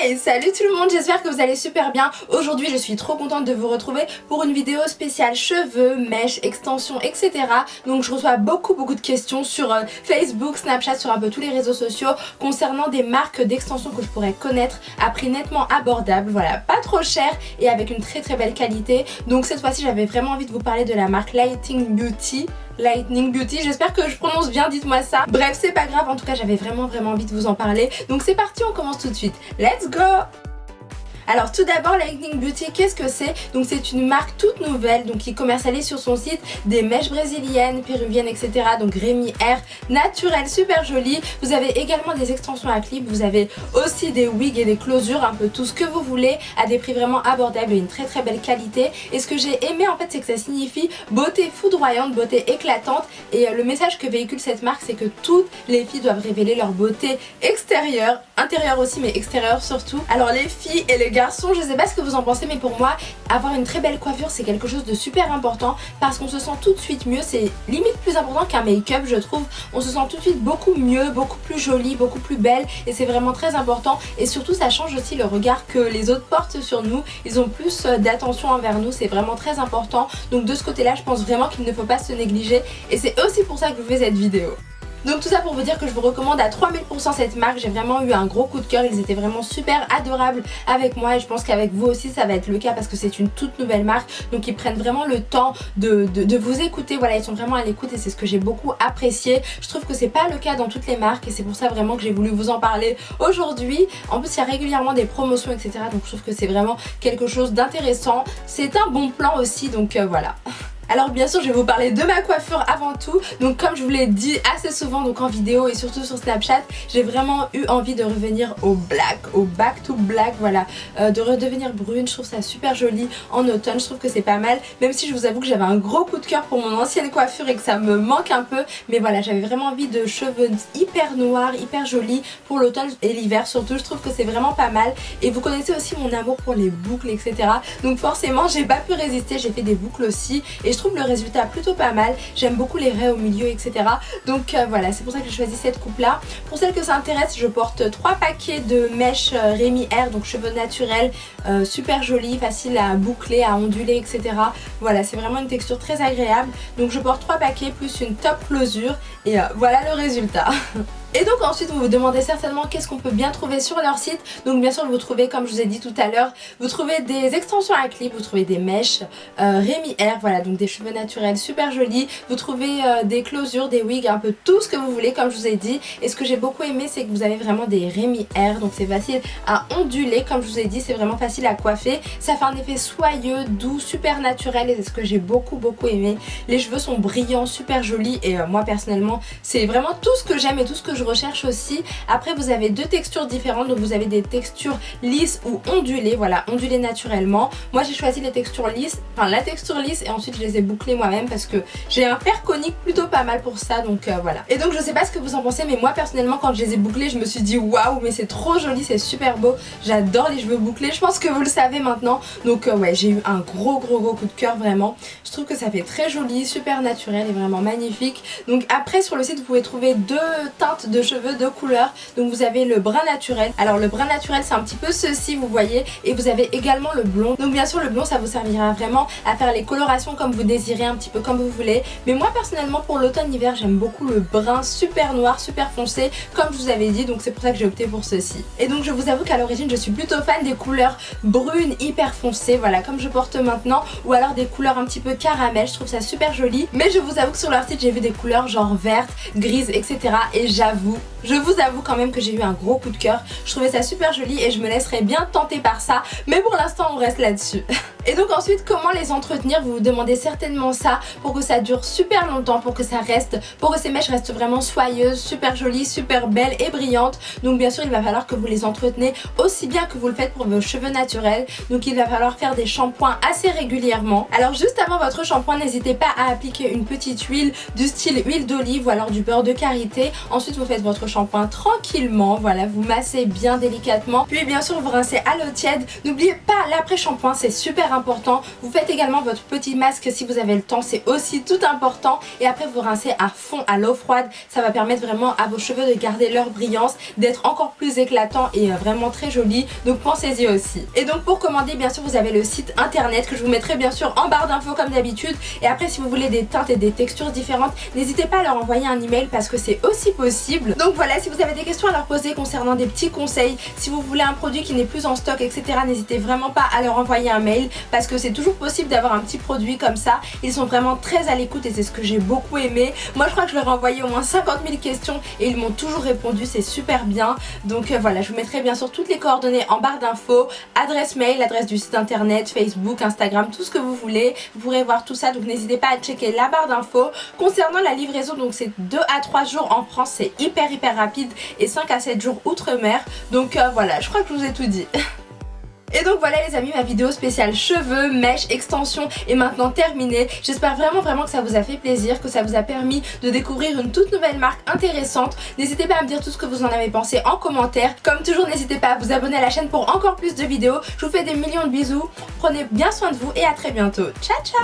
Hey, salut tout le monde, j'espère que vous allez super bien. Aujourd'hui je suis trop contente de vous retrouver pour une vidéo spéciale cheveux, mèches, extensions, etc. Donc je reçois beaucoup de questions sur Facebook, Snapchat, sur un peu tous les réseaux sociaux concernant des marques d'extensions que je pourrais connaître à prix nettement abordable, voilà, pas trop cher et avec une très belle qualité. Donc cette fois-ci j'avais vraiment envie de vous parler de la marque Lightning Beauty, j'espère que je prononce bien, dites-moi ça. Bref, c'est pas grave, en tout cas j'avais vraiment envie de vous en parler. Donc c'est parti, on commence tout de suite. Let's go! Alors tout d'abord, Lightning Beauty, qu'est-ce que c'est? Donc c'est une marque toute nouvelle, donc qui commercialise sur son site des mèches brésiliennes, péruviennes, etc. Donc Rémi Air, naturelles, super jolies. Vous avez également des extensions à clip, vous avez aussi des wigs et des closures, un peu tout ce que vous voulez, à des prix vraiment abordables et une très belle qualité. Et ce que j'ai aimé en fait, c'est que ça signifie beauté foudroyante, beauté éclatante. Et le message que véhicule cette marque, c'est que toutes les filles doivent révéler leur beauté extérieure, intérieure aussi, mais extérieure surtout. Alors les filles et les garçons, je sais pas ce que vous en pensez, mais pour moi avoir une très belle coiffure c'est quelque chose de super important parce qu'on se sent tout de suite mieux. C'est limite plus important qu'un make-up, je trouve. On se sent tout de suite beaucoup mieux, beaucoup plus jolie, beaucoup plus belle, et c'est vraiment très important. Et surtout ça change aussi le regard que les autres portent sur nous. Ils ont plus d'attention envers nous, c'est vraiment très important. Donc de ce côté là je pense vraiment qu'il ne faut pas se négliger, et c'est aussi pour ça que je vous fais cette vidéo. Donc tout ça pour vous dire que je vous recommande à 3000% cette marque. J'ai vraiment eu un gros coup de cœur, ils étaient vraiment super adorables avec moi et je pense qu'avec vous aussi ça va être le cas parce que c'est une toute nouvelle marque. Donc ils prennent vraiment le temps de vous écouter, voilà, ils sont vraiment à l'écoute et c'est ce que j'ai beaucoup apprécié. Je trouve que c'est pas le cas dans toutes les marques et c'est pour ça vraiment que j'ai voulu vous en parler aujourd'hui. En plus il y a régulièrement des promotions, etc. Donc je trouve que c'est vraiment quelque chose d'intéressant. C'est un bon plan aussi, donc voilà. Alors bien sûr je vais vous parler de ma coiffure avant tout. Donc comme je vous l'ai dit assez souvent donc en vidéo et surtout sur Snapchat, j'ai vraiment eu envie de revenir au black, au back to black, voilà, de redevenir brune. Je trouve ça super joli en automne, je trouve que c'est pas mal, même si je vous avoue que j'avais un gros coup de cœur pour mon ancienne coiffure et que ça me manque un peu. Mais voilà, j'avais vraiment envie de cheveux hyper noirs, hyper jolis pour l'automne et l'hiver surtout. Je trouve que c'est vraiment pas mal. Et vous connaissez aussi mon amour pour les boucles, etc. Donc forcément j'ai pas pu résister, j'ai fait des boucles aussi et je trouve le résultat plutôt pas mal. J'aime beaucoup les raies au milieu, etc. Donc voilà, c'est pour ça que j'ai choisi cette coupe là. Pour celles que ça intéresse, je porte 3 paquets de mèches Rémi Air, donc cheveux naturels, super jolis, faciles à boucler, à onduler, etc. Voilà, c'est vraiment une texture très agréable. Donc je porte 3 paquets plus une top closure et voilà le résultat. Et donc ensuite vous vous demandez certainement qu'est-ce qu'on peut bien trouver sur leur site. Donc bien sûr vous trouvez, comme je vous ai dit tout à l'heure, vous trouvez des extensions à clip, vous trouvez des mèches Rémi Air, voilà, donc des cheveux naturels super jolis. Vous trouvez des closures, des wigs, un peu tout ce que vous voulez comme je vous ai dit. Et ce que j'ai beaucoup aimé c'est que vous avez vraiment des Rémi Air, donc c'est facile à onduler, comme je vous ai dit, c'est vraiment facile à coiffer. Ça fait un effet soyeux, doux, super naturel et c'est ce que j'ai beaucoup aimé. Les cheveux sont brillants, super jolis et moi personnellement c'est vraiment tout ce que j'aime et tout ce que je recherche aussi. Après vous avez deux textures différentes, donc vous avez des textures lisses ou ondulées, voilà, ondulées naturellement. Moi j'ai choisi les textures lisses, enfin la texture lisse, et ensuite je les ai bouclées moi-même parce que j'ai un père conique plutôt pas mal pour ça, donc voilà. Et donc je sais pas ce que vous en pensez, mais moi personnellement quand je les ai bouclées je me suis dit waouh, mais c'est trop joli, c'est super beau, j'adore les cheveux bouclés, je pense que vous le savez maintenant. Donc ouais, j'ai eu un gros coup de cœur vraiment. Je trouve que ça fait très joli, super naturel et vraiment magnifique. Donc après sur le site vous pouvez trouver deux teintes de cheveux, deux couleurs. Donc vous avez le brun naturel. Alors le brun naturel c'est un petit peu ceci, vous voyez, et vous avez également le blond. Donc bien sûr le blond ça vous servira vraiment à faire les colorations comme vous désirez, un petit peu comme vous voulez. Mais moi personnellement pour l'automne-hiver j'aime beaucoup le brun super noir, super foncé comme je vous avais dit, donc c'est pour ça que j'ai opté pour ceci. Et donc je vous avoue qu'à l'origine je suis plutôt fan des couleurs brunes hyper foncées, voilà, comme je porte maintenant, ou alors des couleurs un petit peu caramel, je trouve ça super joli. Mais je vous avoue que sur leur site j'ai vu des couleurs genre vertes, grises, etc. et je vous avoue quand même que j'ai eu un gros coup de cœur. Je trouvais ça super joli et je me laisserais bien tenter par ça, mais pour l'instant on reste là-dessus. Et donc ensuite comment les entretenir, vous vous demandez certainement ça, pour que ça dure super longtemps, pour que ça reste, pour que ces mèches restent vraiment soyeuses, super jolies, super belles et brillantes. Donc bien sûr il va falloir que vous les entretenez aussi bien que vous le faites pour vos cheveux naturels. Donc il va falloir faire des shampoings assez régulièrement. Alors juste avant votre shampoing, n'hésitez pas à appliquer une petite huile du style huile d'olive ou alors du beurre de karité. Ensuite vous faites votre shampoing tranquillement, voilà, vous massez bien délicatement, puis bien sûr vous rincez à l'eau tiède. N'oubliez pas l'après shampoing, c'est super important. Vous faites également votre petit masque si vous avez le temps, c'est aussi tout important. Et après vous rincez à fond à l'eau froide, ça va permettre vraiment à vos cheveux de garder leur brillance, d'être encore plus éclatants et vraiment très jolis. Donc pensez-y aussi. Et donc pour commander, bien sûr vous avez le site internet que je vous mettrai bien sûr en barre d'infos comme d'habitude. Et après si vous voulez des teintes et des textures différentes, n'hésitez pas à leur envoyer un email parce que c'est aussi possible. Donc voilà, si vous avez des questions à leur poser concernant des petits conseils, si vous voulez un produit qui n'est plus en stock, etc., n'hésitez vraiment pas à leur envoyer un mail parce que c'est toujours possible d'avoir un petit produit comme ça. Ils sont vraiment très à l'écoute et c'est ce que j'ai beaucoup aimé. Moi je crois que je leur ai envoyé au moins 50 000 questions et ils m'ont toujours répondu, c'est super bien. Donc voilà, je vous mettrai bien sûr toutes les coordonnées en barre d'infos, adresse mail, adresse du site internet, Facebook, Instagram, tout ce que vous voulez. Vous pourrez voir tout ça, donc n'hésitez pas à checker la barre d'infos. Concernant la livraison, donc c'est 2 à 3 jours en France, c'est hyper rapide, et 5 à 7 jours outre-mer. Donc voilà, je crois que je vous ai tout dit. Et donc voilà les amis, ma vidéo spéciale cheveux, mèches, extensions est maintenant terminée. J'espère vraiment que ça vous a fait plaisir, que ça vous a permis de découvrir une toute nouvelle marque intéressante. N'hésitez pas à me dire tout ce que vous en avez pensé en commentaire. Comme toujours, n'hésitez pas à vous abonner à la chaîne pour encore plus de vidéos. Je vous fais des millions de bisous, prenez bien soin de vous et à très bientôt. Ciao ciao.